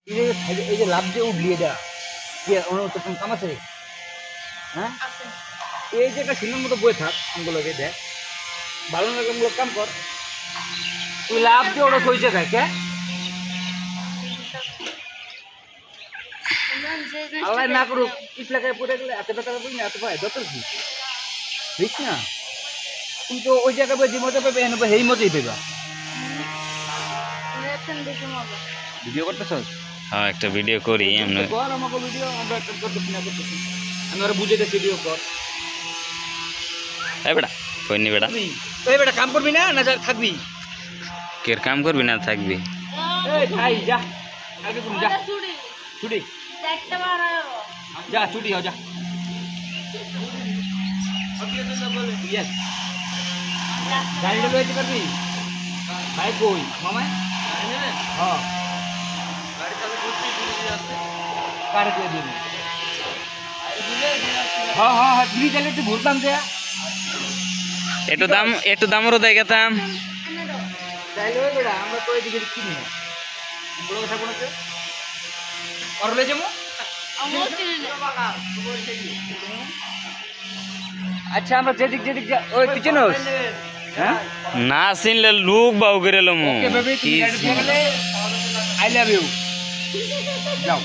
এই যে লাভ দিয়ে উঠলি এটা কি তো কাম আছে রে? হ্যাঁ এই যে একটা সিনের মতো বই থাক আমগুলোকে দেখ ভালো লাগে আমগুলো কাম কর তুই লাভ দিয়ে ওটা সই জায়গায় কে আল্লাহ না করুক ইসলাকায় পড়ে গেলে এত টাকা করি না এত পায় যত কি বুঝছ না কিন্তু ওই জায়গায় যে মজা পাবে এনে সেই মজাই পেবা ভিডিও করতেছ হ্যাঁ একটা ভিডিও করি আমরা কর আমাকে ভিডিও আমরা একটা করতেছি না করতেছি আমি ওরা বুঝাইতে ভিডিও কর এই বেটা কই নি বেটা এই বেটা কাম করবি না না থাকবি কের কাম করবি না থাকবি এই ভাই যা আগে তুমি যা ছুটি যা ছুটি হও যা ইয়েস গাড়িটা লইতে পারবি ভাই কই মামা হ্যাঁ গাড়ি চালু করছি কারে দিয়ে দিবি হ্যাঁ হ্যাঁ হ্যাঁ তুই চাইলে একটু ভরতাম যে একটু দামরও দেয় গেতাম চাইলে ওই বেড়া আমরা তো এদিকে কিনি না বড় কথা বলেছে করলে যাবো আচ্ছা আমরা যেদিক যেদিক ওই পিছনে হ্যাঁ না চিনলে লুক বাউ করে লমু okay baby I love you যাও